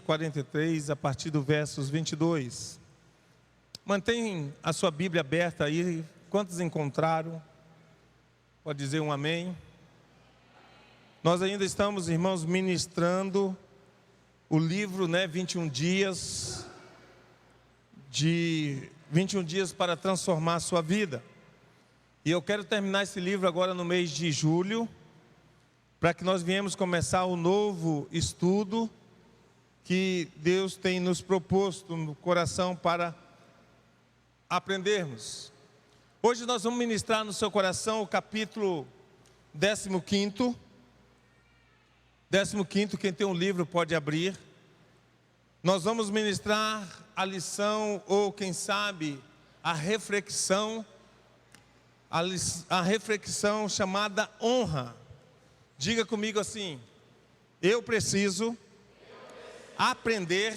43, a partir do versos 22. Mantém a sua Bíblia aberta aí. Quantos encontraram? Pode dizer um amém. Nós ainda estamos, irmãos, ministrando o livro, 21 dias, de 21 dias para transformar a sua vida. E eu quero terminar esse livro agora no mês de julho, para que nós viemos começar o novo estudo que Deus tem nos proposto no coração para aprendermos. Hoje nós vamos ministrar no seu coração o capítulo 15º. 15º, quem tem um livro pode abrir. Nós vamos ministrar a lição, ou quem sabe, a reflexão chamada honra. Diga comigo assim: eu preciso aprender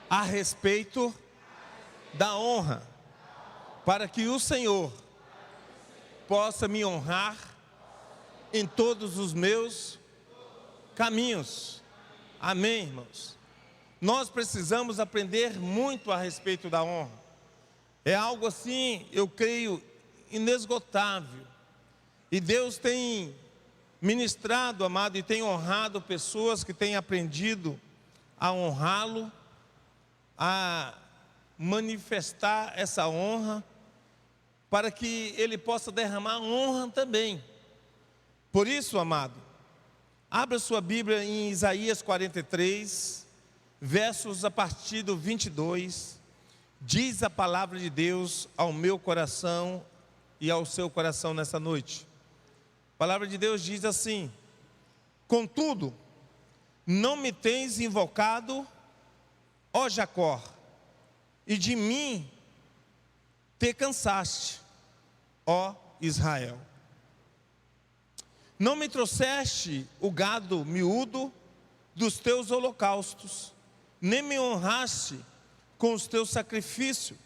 a respeito da honra, para que o Senhor possa me honrar em todos os meus caminhos. Amém, irmãos? Nós precisamos aprender muito a respeito da honra. É algo assim, eu creio, inesgotável. E Deus tem ministrado, amado, e tem honrado pessoas que têm aprendido a honrá-lo, a manifestar essa honra, para que Ele possa derramar honra também. Por isso, amado, abra sua Bíblia em Isaías 43, versos a partir do 22, diz a palavra de Deus ao meu coração e ao seu coração nessa noite. A palavra de Deus diz assim: contudo, não me tens invocado, ó Jacó, e de mim te cansaste, ó Israel. Não me trouxeste o gado miúdo dos teus holocaustos, nem me honraste com os teus sacrifícios.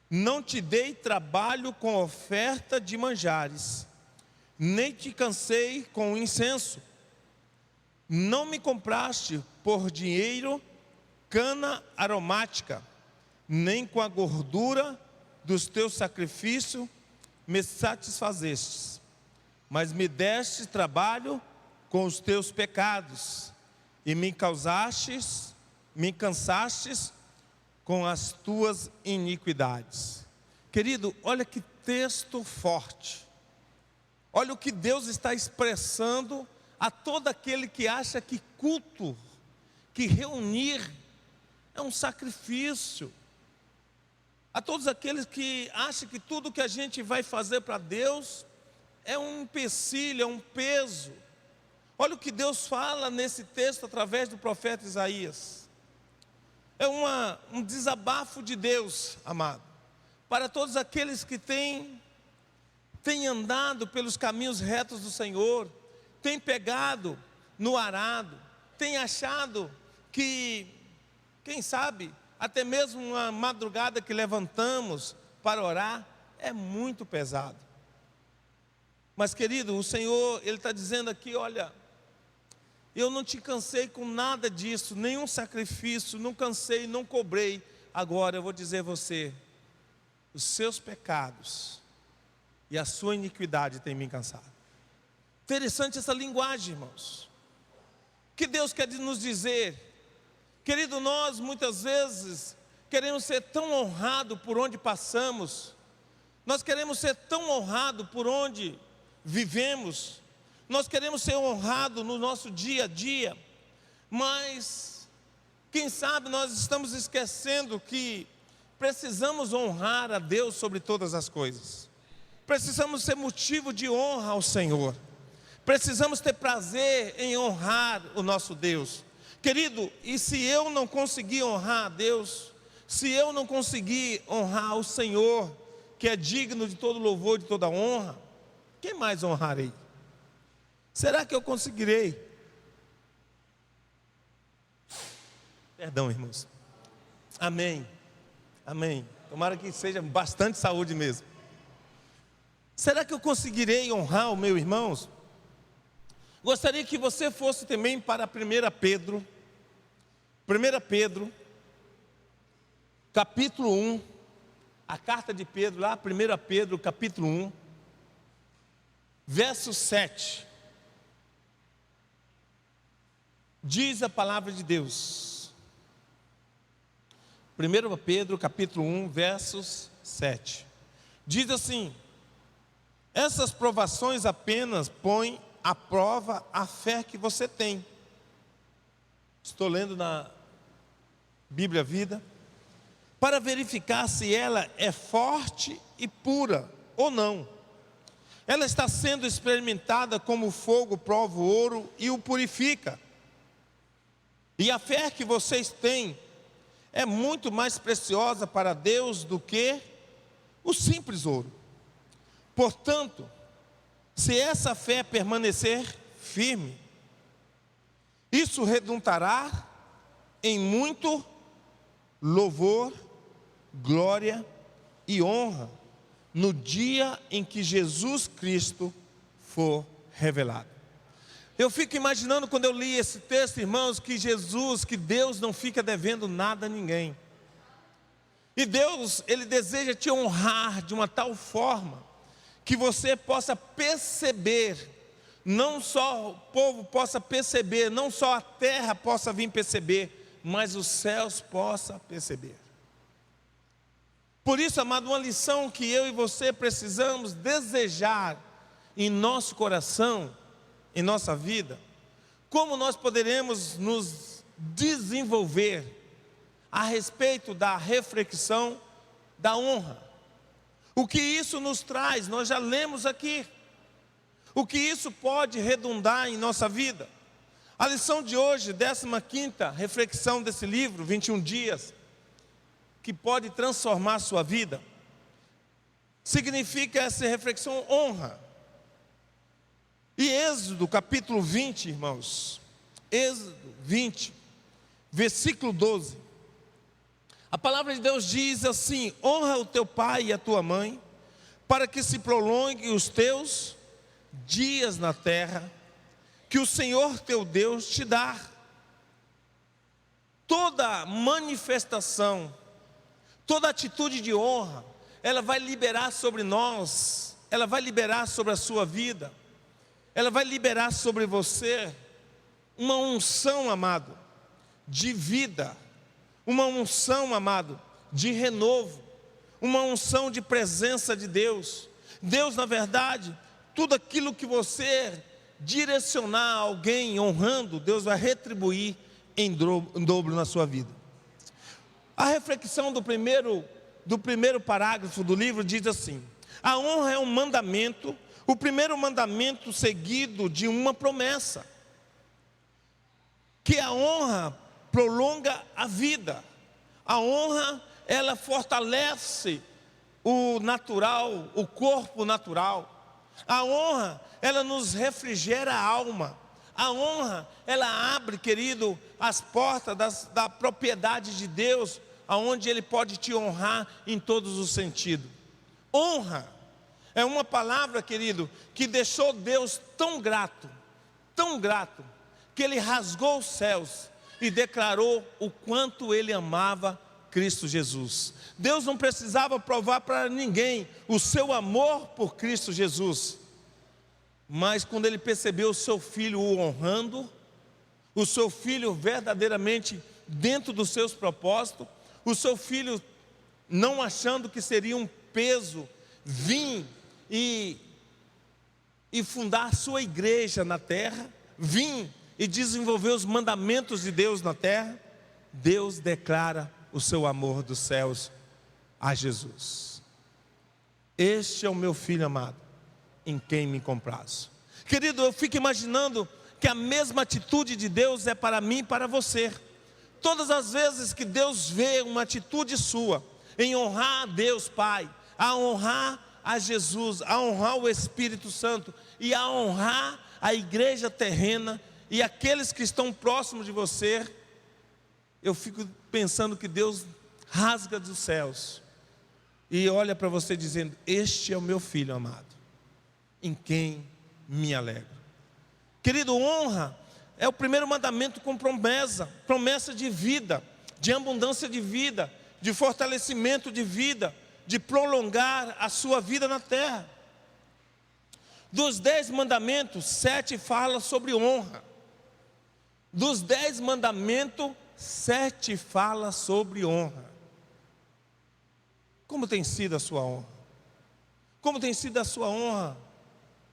Não te dei trabalho com oferta de manjares, nem te cansei com incenso. Não me compraste por dinheiro cana aromática, nem com a gordura dos teus sacrifícios me satisfazestes, mas me deste trabalho com os teus pecados, e me cansastes com as tuas iniquidades. Querido, olha que texto forte. Olha o que Deus está expressando a todo aquele que acha que culto, que reunir é um sacrifício. A todos aqueles que acham que tudo que a gente vai fazer para Deus é um empecilho, é um peso. Olha o que Deus fala nesse texto através do profeta Isaías. É um desabafo de Deus, amado, para todos aqueles que têm andado pelos caminhos retos do Senhor, têm pegado no arado, têm achado que, quem sabe, até mesmo uma madrugada que levantamos para orar, é muito pesado. Mas, querido, o Senhor, Ele está dizendo aqui: olha, eu não te cansei com nada disso, nenhum sacrifício, não cansei, não cobrei. Agora eu vou dizer a você: os seus pecados e a sua iniquidade têm me cansado. Interessante essa linguagem, irmãos. O que Deus quer nos dizer? Querido, nós muitas vezes queremos ser tão honrados por onde passamos, nós queremos ser tão honrados por onde vivemos, nós queremos ser honrados no nosso dia a dia, mas quem sabe nós estamos esquecendo que precisamos honrar a Deus sobre todas as coisas. Precisamos ser motivo de honra ao Senhor. Precisamos ter prazer em honrar o nosso Deus. Querido, e se eu não conseguir honrar a Deus, se eu não conseguir honrar o Senhor, que é digno de todo louvor, de toda honra, quem mais honrarei? Será que eu conseguirei? Perdão, irmãos. Amém. Amém. Tomara que seja bastante saúde mesmo. Será que eu conseguirei honrar o meu irmãos? Gostaria que você fosse também para 1 Pedro, 1 Pedro, capítulo 1, a carta de Pedro, lá 1 Pedro, capítulo 1, verso 7. Diz a palavra de Deus. 1 Pedro, capítulo 1, versos 7. Diz assim: essas provações apenas põem à prova a fé que você tem. Estou lendo na Bíblia Vida. Para verificar se ela é forte e pura ou não. Ela está sendo experimentada como o fogo prova o ouro e o purifica. E a fé que vocês têm é muito mais preciosa para Deus do que o simples ouro. Portanto, se essa fé permanecer firme, isso redundará em muito louvor, glória e honra no dia em que Jesus Cristo for revelado. Eu fico imaginando quando eu li esse texto, irmãos, que Deus não fica devendo nada a ninguém. E Deus, Ele deseja te honrar de uma tal forma que você possa perceber, não só o povo possa perceber, não só a terra possa vir perceber, mas os céus possam perceber. Por isso, amado, uma lição que eu e você precisamos desejar em nosso coração, em nossa vida, como nós poderemos nos desenvolver a respeito da reflexão da honra. O que isso nos traz, nós já lemos aqui. O que isso pode redundar em nossa vida. A lição de hoje, 15ª reflexão desse livro, 21 dias, que pode transformar a sua vida, significa essa reflexão honra. E Êxodo capítulo 20, irmãos, Êxodo 20, versículo 12, a palavra de Deus diz assim: honra o teu pai e a tua mãe, para que se prolongue os teus dias na terra, que o Senhor teu Deus te dá. Toda manifestação, toda atitude de honra, ela vai liberar sobre nós, ela vai liberar sobre a sua vida, ela vai liberar sobre você uma unção, amado, de vida, uma unção, amado, de renovo, uma unção de presença de Deus. Deus, na verdade, tudo aquilo que você direcionar a alguém honrando, Deus vai retribuir em dobro na sua vida. A reflexão do primeiro parágrafo do livro diz assim: a honra é um mandamento, o primeiro mandamento seguido de uma promessa, que a honra prolonga a vida. A honra, ela fortalece o natural, o corpo natural. A honra, ela nos refrigera a alma. A honra, ela abre, querido, as portas da propriedade de Deus, aonde Ele pode te honrar em todos os sentidos. Honra é uma palavra, querido, que deixou Deus tão grato, que Ele rasgou os céus e declarou o quanto Ele amava Cristo Jesus. Deus não precisava provar para ninguém o seu amor por Cristo Jesus, mas quando Ele percebeu o seu filho o honrando, o seu filho verdadeiramente dentro dos seus propósitos, o seu filho não achando que seria um peso vir e fundar a sua igreja na terra, vir e desenvolver os mandamentos de Deus na terra, Deus declara o seu amor dos céus a Jesus. Este é o meu filho amado, em quem me comprazo. Querido, eu fico imaginando que a mesma atitude de Deus é para mim e para você. Todas as vezes que Deus vê uma atitude sua em honrar a Deus Pai, a honrar a Jesus, a honrar o Espírito Santo e a honrar a igreja terrena e aqueles que estão próximos de você, eu fico pensando que Deus rasga dos céus e olha para você dizendo: este é o meu filho amado, em quem me alegro. Querido, honra é o primeiro mandamento com promessa de vida, de abundância de vida, de fortalecimento de vida, de prolongar a sua vida na terra. Dos 10 mandamentos, 7 fala sobre honra. Dos 10 mandamentos, 7 fala sobre honra. Como tem sido a sua honra? Como tem sido a sua honra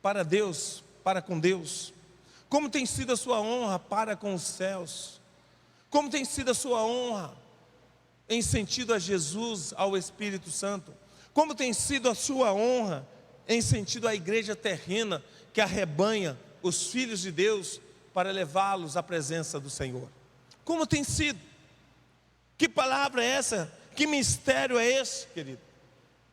para Deus, para com Deus? Como tem sido a sua honra para com os céus? Como tem sido a sua honra em sentido a Jesus, ao Espírito Santo? Como tem sido a sua honra em sentido à igreja terrena que arrebanha os filhos de Deus para levá-los à presença do Senhor? Como tem sido? Que palavra é essa? Que mistério é esse, querido?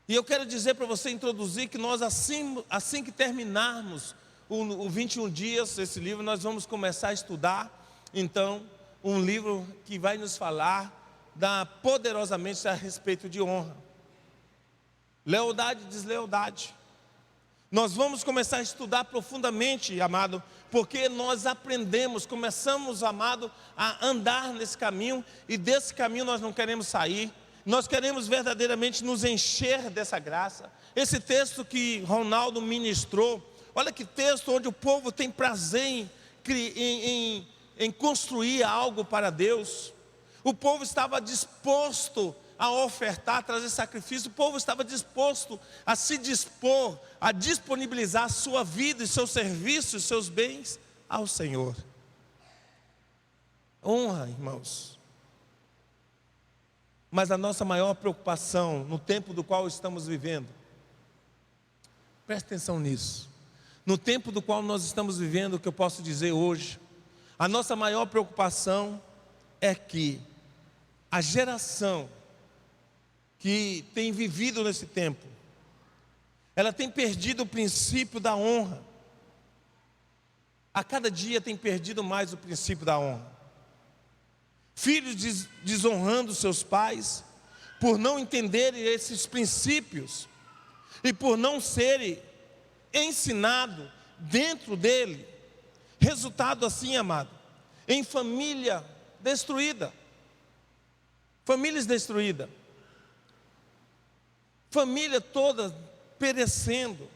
E eu quero dizer para você introduzir que nós assim que terminarmos o 21 dias, esse livro, nós vamos começar a estudar, então, um livro que vai nos falar poderosamente a respeito de honra. Lealdade e deslealdade. Nós vamos começar a estudar profundamente, amado, porque nós começamos, amado, a andar nesse caminho, e desse caminho nós não queremos sair. Nós queremos verdadeiramente nos encher dessa graça. Esse texto que Ronaldo ministrou, olha que texto onde o povo tem prazer em construir algo para Deus. O povo estava disposto a ofertar, a trazer sacrifício. O povo estava disposto a se dispor, a disponibilizar a sua vida, e seus serviços, seus bens ao Senhor. Honra, irmãos. Mas a nossa maior preocupação no tempo do qual estamos vivendo, preste atenção nisso, no tempo do qual nós estamos vivendo, o que eu posso dizer hoje, a nossa maior preocupação é que a geração que tem vivido nesse tempo, ela tem perdido o princípio da honra. A cada dia tem perdido mais o princípio da honra. Filhos desonrando seus pais por não entenderem esses princípios e por não serem ensinados dentro dele. Resultado assim, amado, em família destruída. Famílias destruídas. Família toda perecendo.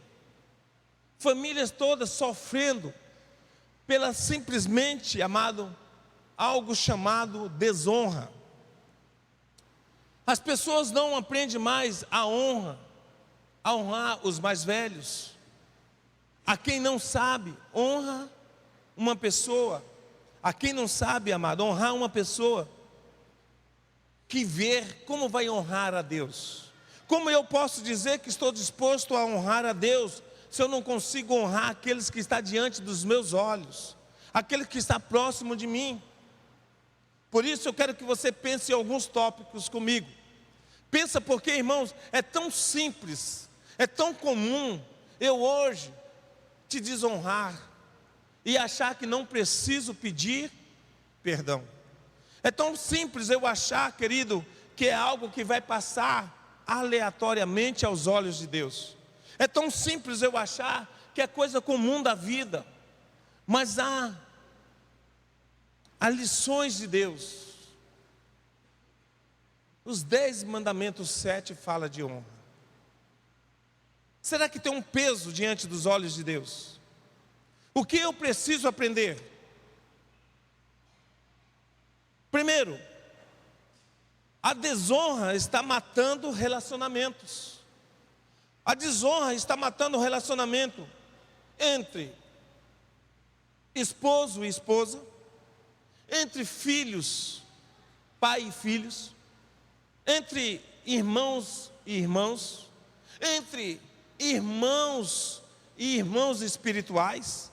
Famílias todas sofrendo pela simplesmente, amado, algo chamado desonra. As pessoas não aprendem mais a honrar os mais velhos. A quem não sabe, honra uma pessoa. A quem não sabe, amado, honrar uma pessoa, que ver como vai honrar a Deus. Como eu posso dizer que estou disposto a honrar a Deus, se eu não consigo honrar aqueles que estão diante dos meus olhos, aquele que está próximo de mim? Por isso eu quero que você pense em alguns tópicos comigo. Pensa, porque, irmãos, é tão simples, é tão comum eu hoje te desonrar e achar que não preciso pedir perdão. É tão simples eu achar, querido, que é algo que vai passar aleatoriamente aos olhos de Deus. É tão simples eu achar que é coisa comum da vida. Mas há lições de Deus. Os 10 mandamentos, 7 fala de honra. Será que tem um peso diante dos olhos de Deus? O que eu preciso aprender? Primeiro, a desonra está matando relacionamentos. A desonra está matando o relacionamento entre esposo e esposa, entre filhos, pai e filhos, entre irmãos e irmãos, entre irmãos e irmãos espirituais.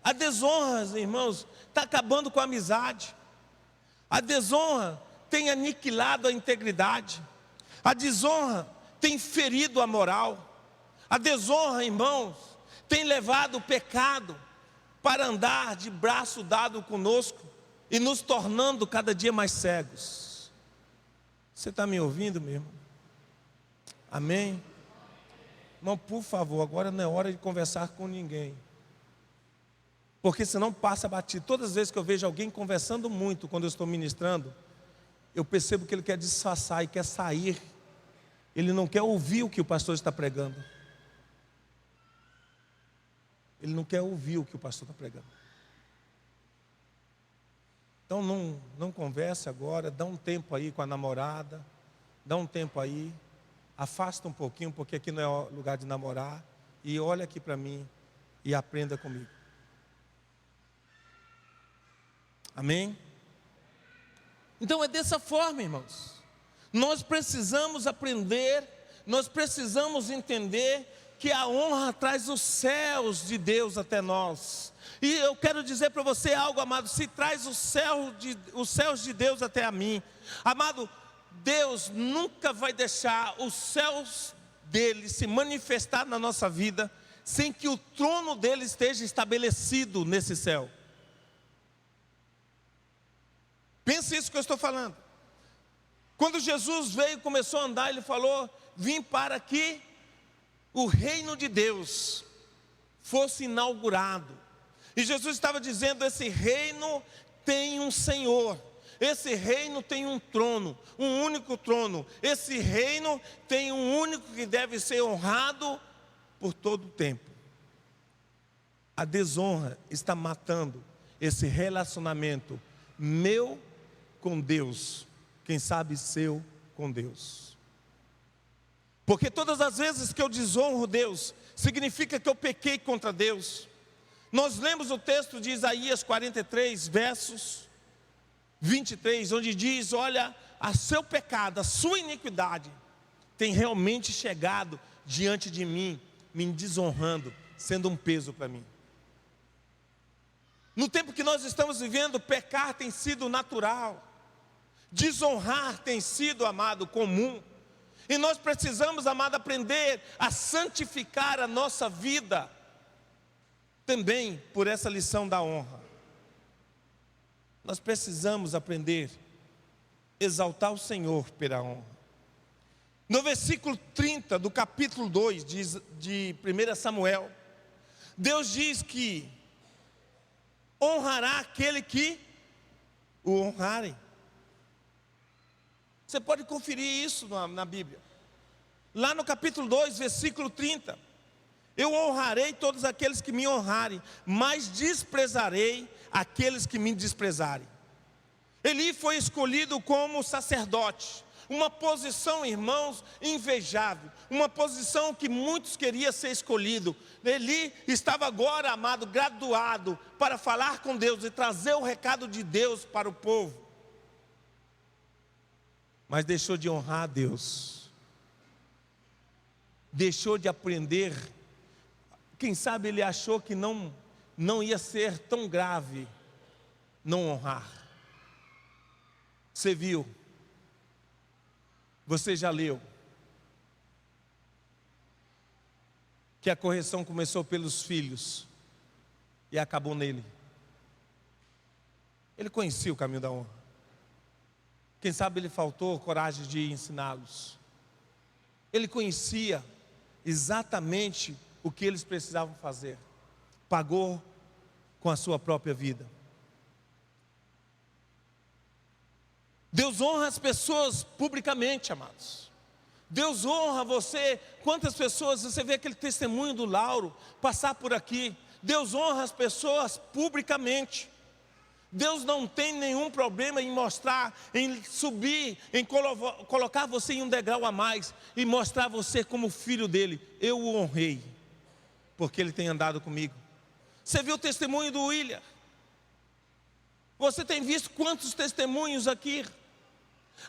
A desonra, irmãos, está acabando com a amizade. A desonra tem aniquilado a integridade. A desonra tem ferido a moral. A desonra, irmãos, tem levado o pecado para andar de braço dado conosco e nos tornando cada dia mais cegos. Você está me ouvindo, meu irmão? Amém? Irmão, por favor, agora não é hora de conversar com ninguém. porque senão passa batido. Todas as vezes que eu vejo alguém conversando muito, quando eu estou ministrando, eu percebo que ele quer disfarçar e quer sair. Ele não quer ouvir o que o pastor está pregando. Ele não quer ouvir o que o pastor está pregando. Então não converse agora, dá um tempo aí com a namorada, dá um tempo aí, afasta um pouquinho, porque aqui não é lugar de namorar, e olha aqui para mim e aprenda comigo. Amém? Então é dessa forma, irmãos. Nós precisamos aprender, nós precisamos entender que a honra traz os céus de Deus até nós. E eu quero dizer para você algo, amado, se traz os céus de Deus até a mim. Amado, Deus nunca vai deixar os céus dele se manifestar na nossa vida, sem que o trono dele esteja estabelecido nesse céu. Pense isso que eu estou falando. Quando Jesus veio e começou a andar, ele falou: vim para que o reino de Deus fosse inaugurado. E Jesus estava dizendo: esse reino tem um Senhor, esse reino tem um trono, um único trono. Esse reino tem um único que deve ser honrado por todo o tempo. A desonra está matando esse relacionamento meu com Deus, quem sabe seu com Deus. Porque todas as vezes que eu desonro Deus, significa que eu pequei contra Deus. Nós lemos o texto de Isaías 43, versos 23, onde diz: olha, a seu pecado, a sua iniquidade tem realmente chegado diante de mim, me desonrando, sendo um peso para mim. No tempo que nós estamos vivendo, pecar tem sido natural, desonrar tem sido, amado, comum. E nós precisamos, amado, aprender a santificar a nossa vida, também por essa lição da honra. Nós precisamos aprender a exaltar o Senhor pela honra. No versículo 30 do capítulo 2 de 1 Samuel, Deus diz que honrará aquele que o honrarem. Você pode conferir isso na Bíblia. Lá no capítulo 2, versículo 30. Eu honrarei todos aqueles que me honrarem, mas desprezarei aqueles que me desprezarem. Eli foi escolhido como sacerdote. Uma posição, irmãos, invejável. Uma posição que muitos queriam ser escolhido. Eli estava agora, amado, graduado para falar com Deus e trazer o recado de Deus para o povo. Mas deixou de honrar a Deus. Deixou de aprender. Quem sabe ele achou que não ia ser tão grave não honrar. Você viu? Você já leu que a correção começou pelos filhos e acabou nele. Ele conhecia o caminho da honra. Quem sabe ele faltou coragem de ensiná-los. Ele conhecia exatamente o que eles precisavam fazer. Pagou com a sua própria vida. Deus honra as pessoas publicamente, amados. Deus honra você. Quantas pessoas, você vê aquele testemunho do Lauro passar por aqui. Deus honra as pessoas publicamente. Deus não tem nenhum problema em mostrar, em subir, em colocar você em um degrau a mais e mostrar você como filho dele. Eu o honrei, porque ele tem andado comigo. Você viu o testemunho do William? Você tem visto quantos testemunhos aqui?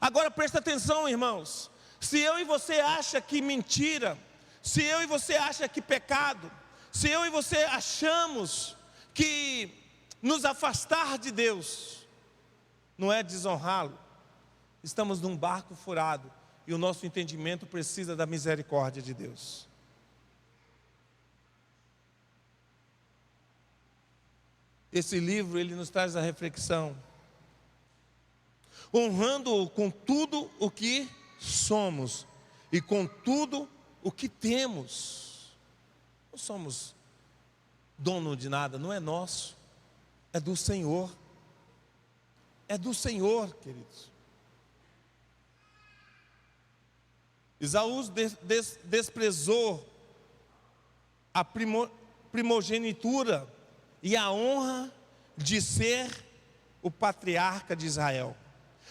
Agora presta atenção, irmãos. Se eu e você acha que mentira, se eu e você acha que pecado, se eu e você achamos que nos afastar de Deus não é desonrá-lo, estamos num barco furado e o nosso entendimento precisa da misericórdia de Deus. Esse livro, ele nos traz a reflexão, honrando-o com tudo o que somos e com tudo o que temos. Não somos dono de nada, não é nosso. é do Senhor. É do Senhor, queridos. Esaú desprezou a primogenitura e a honra de ser o patriarca de Israel.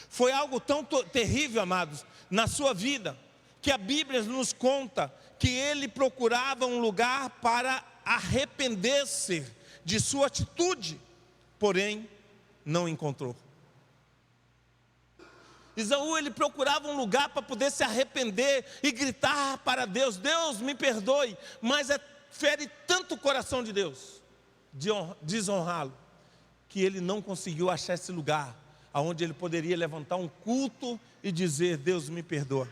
Foi algo tão terrível, amados, na sua vida, que a Bíblia nos conta que ele procurava um lugar para arrepender-se de sua atitude, porém não encontrou. Esaú, ele procurava um lugar para poder se arrepender e gritar para Deus: Deus me perdoe, mas fere tanto o coração de Deus, de desonrá-lo, que ele não conseguiu achar esse lugar, onde ele poderia levantar um culto e dizer: Deus me perdoa.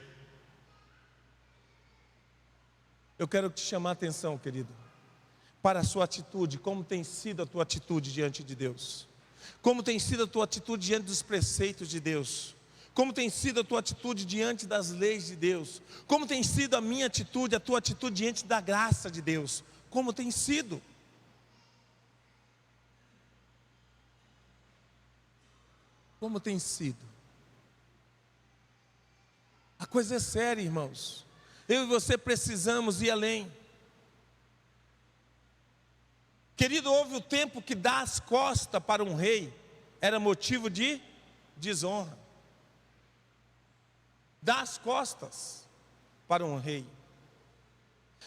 Eu quero te chamar a atenção, querido, para a sua atitude. Como tem sido a tua atitude diante de Deus? Como tem sido a tua atitude diante dos preceitos de Deus? Como tem sido a tua atitude diante das leis de Deus? Como tem sido a minha atitude, a tua atitude diante da graça de Deus? Como tem sido? Como tem sido? A coisa é séria, irmãos. Eu e você precisamos ir além. Querido, houve o tempo que dar as costas para um rei era motivo de desonra. Dar as costas para um rei,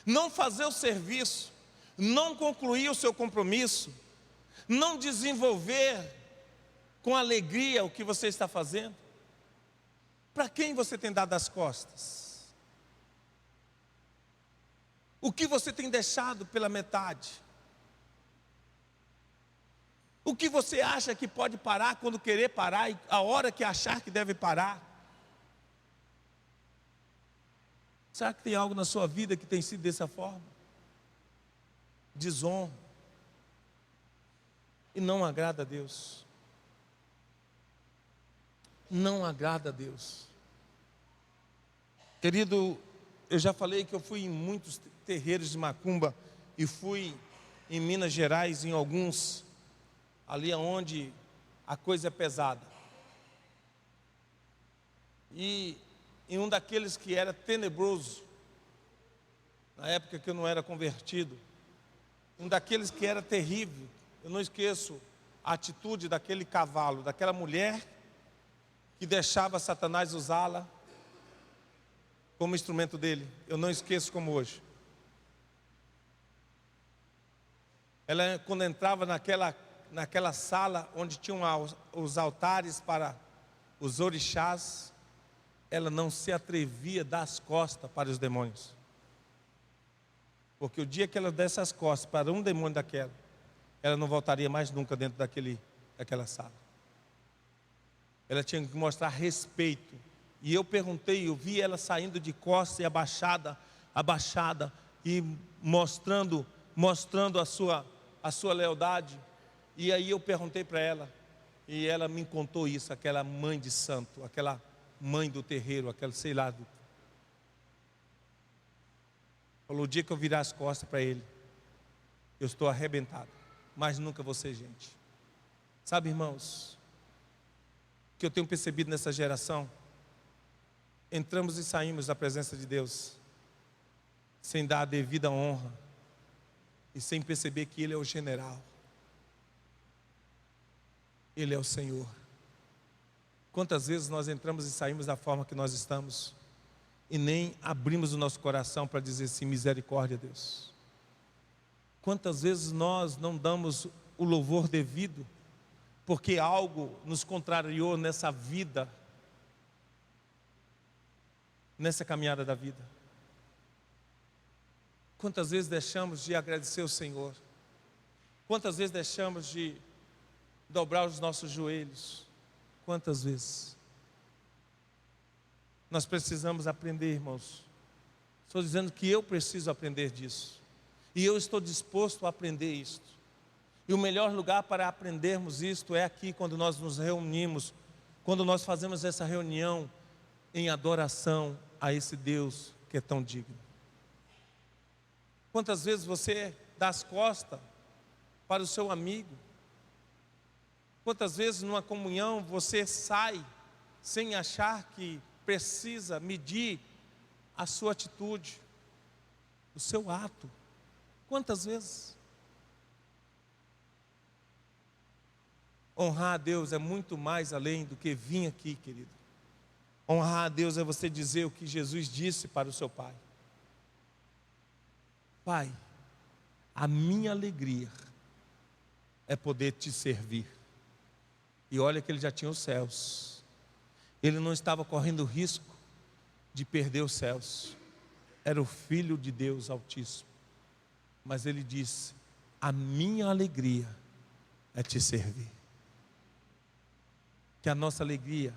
não fazer o serviço, não concluir o seu compromisso, não desenvolver com alegria o que você está fazendo. Para quem você tem dado as costas? O que você tem deixado pela metade? O que você acha que pode parar quando querer parar e a hora que achar que deve parar? Será que tem algo na sua vida que tem sido dessa forma? Desonra. E não agrada a Deus. Não agrada a Deus. Querido, eu já falei que eu fui em muitos terreiros de macumba e fui em Minas Gerais, em alguns, ali onde a coisa é pesada. E em um daqueles que era tenebroso, na época que eu não era convertido, um daqueles que era terrível, eu não esqueço a atitude daquele cavalo, daquela mulher que deixava Satanás usá-la como instrumento dele. Eu não esqueço como hoje. Ela, quando entrava naquela sala onde tinham os altares para os orixás, ela não se atrevia a dar as costas para os demônios. Porque o dia que ela desse as costas para um demônio daquela, ela não voltaria mais nunca dentro daquela sala. Ela tinha que mostrar respeito. E eu perguntei, eu vi ela saindo de costas e abaixada, e mostrando a sua lealdade. E aí eu perguntei para ela, e ela me contou isso, aquela mãe de santo, aquela mãe do terreiro, aquela sei lá. Falou: o dia que eu virar as costas para ele, eu estou arrebentado, mas nunca vou ser gente. Sabe, irmãos, o que eu tenho percebido nessa geração? Entramos e saímos da presença de Deus sem dar a devida honra e sem perceber que Ele é o general, Ele é o Senhor. Quantas vezes nós entramos e saímos da forma que nós estamos e nem abrimos o nosso coração para dizer assim: misericórdia, Deus. Quantas vezes nós não damos o louvor devido porque algo nos contrariou nessa vida, nessa caminhada da vida? Quantas vezes deixamos de agradecer o Senhor? Quantas vezes deixamos de dobrar os nossos joelhos? Quantas vezes? Nós precisamos aprender, irmãos. Estou dizendo que eu preciso aprender disso. E eu estou disposto a aprender isto. E o melhor lugar para aprendermos isto é aqui, quando nós nos reunimos, quando nós fazemos essa reunião em adoração a esse Deus que é tão digno. Quantas vezes você dá as costas para o seu amigo, Quantas vezes numa comunhão você sai sem achar que precisa medir a sua atitude, o seu ato? Quantas vezes? Honrar a Deus é muito mais além do que vir aqui, querido. Honrar a Deus é você dizer o que Jesus disse para o seu pai: Pai, a minha alegria é poder te servir. E olha que ele já tinha os céus. Ele não estava correndo risco de perder os céus. Era o Filho de Deus Altíssimo. Mas ele disse: a minha alegria é te servir. Que a nossa alegria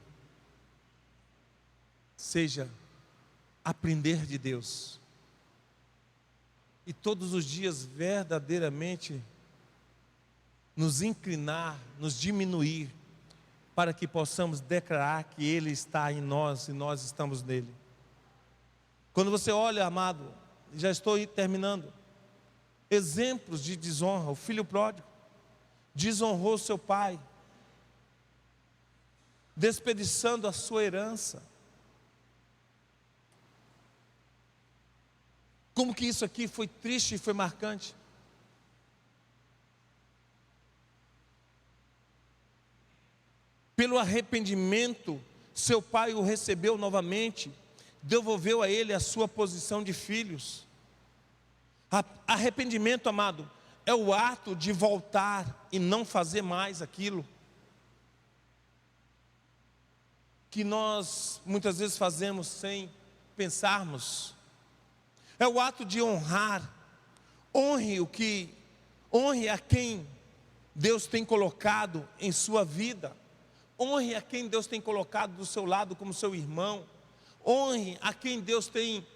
seja aprender de Deus. E todos os dias verdadeiramente nos inclinar, nos diminuir, para que possamos declarar que Ele está em nós e nós estamos nele. Quando você olha, amado, já estou terminando, exemplos de desonra. O filho pródigo desonrou seu pai, desperdiçando a sua herança. Como que isso aqui foi triste e foi marcante? Pelo arrependimento, seu pai o recebeu novamente, devolveu a ele a sua posição de filhos. Arrependimento, amado, é o ato de voltar e não fazer mais aquilo que nós muitas vezes fazemos sem pensarmos. É o ato de honrar. Honre a quem Deus tem colocado em sua vida. Honre a quem Deus tem colocado do seu lado como seu irmão. Honre a quem Deus tem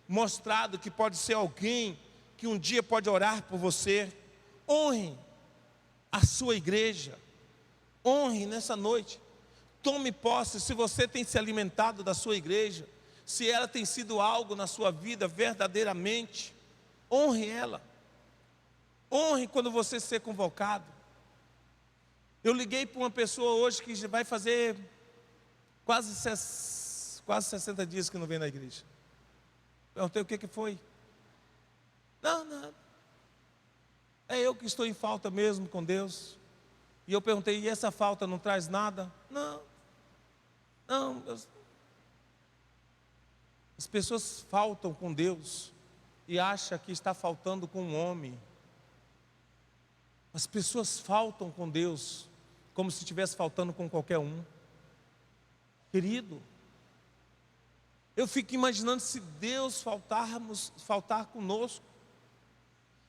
mostrado que pode ser alguém que um dia pode orar por você. Honre a sua igreja. Honre nessa noite. Tome posse. Se você tem se alimentado da sua igreja, se ela tem sido algo na sua vida verdadeiramente, honre ela. Honre quando você ser convocado. Eu liguei para uma pessoa hoje que vai fazer quase 60 dias que não vem na igreja. Perguntei o que foi. Não. É eu que estou em falta mesmo com Deus. E eu perguntei: e essa falta não traz nada? Não. As pessoas faltam com Deus e acham que está faltando com um homem. As pessoas faltam com Deus como se estivesse faltando com qualquer um. Querido, eu fico imaginando se Deus faltar conosco,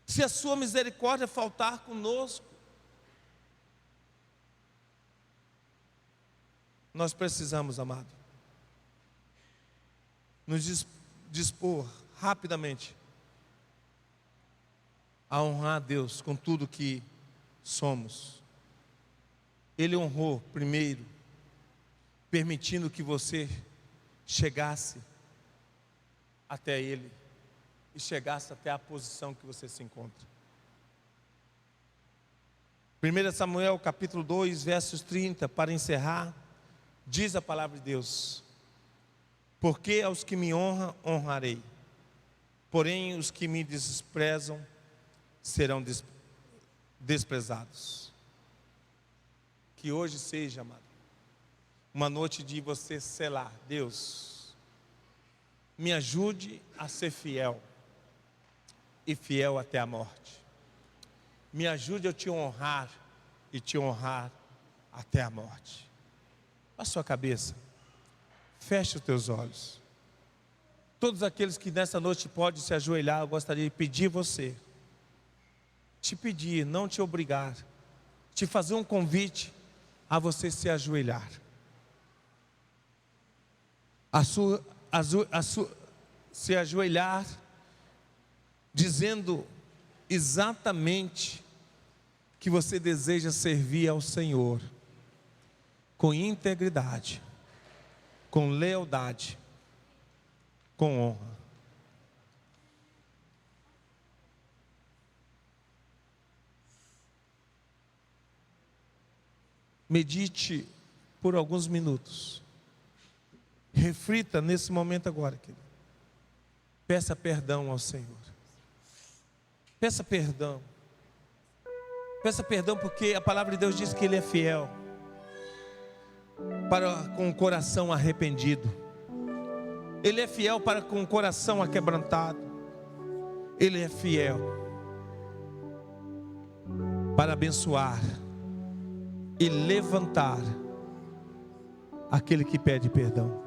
se a sua misericórdia faltar conosco. Nós precisamos, amado, nos dispor rapidamente a honrar a Deus com tudo que somos. Ele honrou primeiro, permitindo que você chegasse até Ele e chegasse até a posição que você se encontra. 1 Samuel capítulo 2, versos 30, para encerrar, diz a palavra de Deus: porque aos que me honram, honrarei, porém os que me desprezam serão desprezados. Que hoje seja, amado, uma noite de você selar: Deus, me ajude a ser fiel, e fiel até a morte. Me ajude a te honrar, e te honrar até a morte. A sua cabeça, feche os teus olhos. Todos aqueles que nessa noite podem se ajoelhar, eu gostaria de pedir você, te pedir, não te obrigar, te fazer um convite a você se ajoelhar. Se ajoelhar, dizendo exatamente que você deseja servir ao Senhor com integridade, com lealdade, com honra. medite por alguns minutos. Reflita nesse momento agora, querido. Peça perdão ao Senhor. Peça perdão. Peça perdão porque a palavra de Deus diz que Ele é fiel para com o coração arrependido. Ele é fiel para com o coração aquebrantado. Ele é fiel para abençoar e levantar aquele que pede perdão.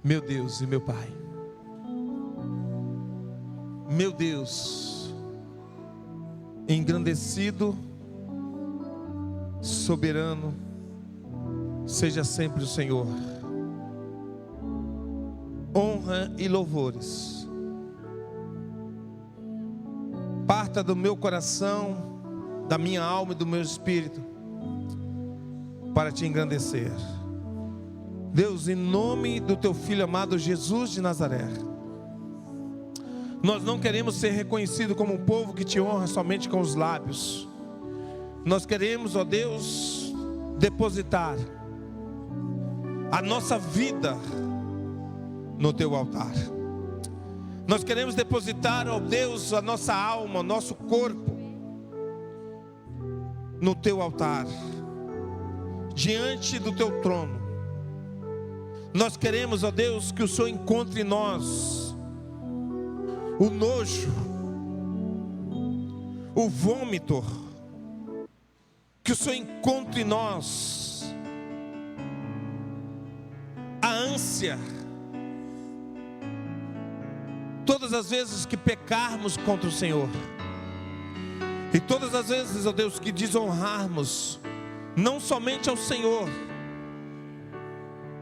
Meu Deus e meu Pai, meu Deus, engrandecido, soberano, seja sempre o Senhor. Honra e louvores parta do meu coração, da minha alma e do meu espírito para te engrandecer. Deus, em nome do teu Filho amado Jesus de Nazaré, nós não queremos ser reconhecidos como um povo que te honra somente com os lábios. Nós queremos, ó Deus, depositar a nossa vida no teu altar. Nós queremos depositar, ó Deus, a nossa alma, o nosso corpo no teu altar, diante do teu trono. Nós queremos, ó Deus, que o Senhor encontre em nós o nojo, o vômito, que o Senhor encontre em nós a ânsia. Todas as vezes que pecarmos contra o Senhor, e todas as vezes, ó Deus, que desonrarmos não somente ao Senhor,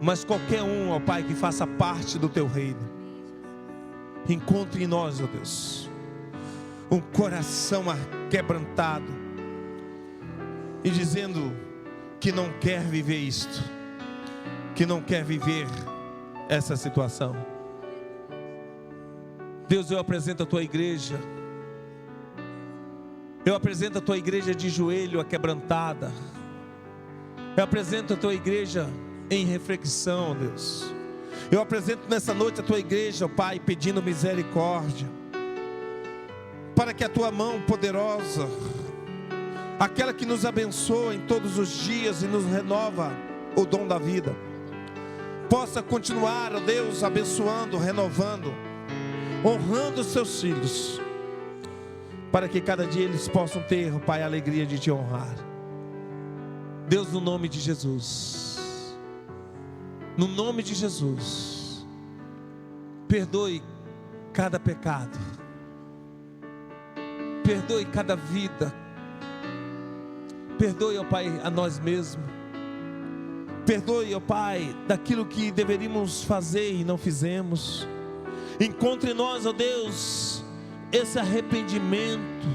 mas qualquer um, ó Pai, que faça parte do teu reino, encontre em nós, ó Deus, um coração quebrantado e dizendo que não quer viver isto, que não quer viver essa situação. Deus, eu apresento a tua igreja, eu apresento a tua igreja de joelho quebrantada, eu apresento a tua igreja em reflexão, Deus. Eu apresento nessa noite a tua igreja, ó Pai, pedindo misericórdia, para que a tua mão poderosa, aquela que nos abençoa em todos os dias e nos renova o dom da vida, possa continuar, ó Deus, abençoando, renovando, honrando os seus filhos, para que cada dia eles possam ter, ó Pai, a alegria de te honrar. Deus, no nome de Jesus, no nome de Jesus, perdoe cada pecado, perdoe cada vida, perdoe, ó Pai, a nós mesmos, perdoe, ó Pai, daquilo que deveríamos fazer e não fizemos. Encontre em nós, ó Deus, esse arrependimento.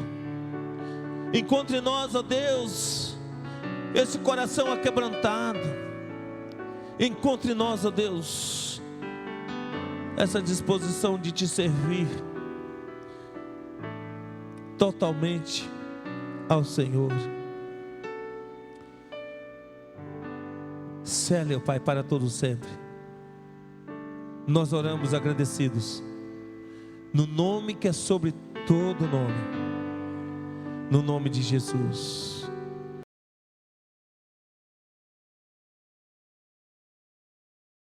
Encontre em nós, ó Deus, esse coração aquebrantado. Encontre em nós, ó Deus, essa disposição de te servir totalmente ao Senhor. Cele, ó Pai, para todo sempre. Nós oramos agradecidos, no nome que é sobre todo nome, no nome de Jesus.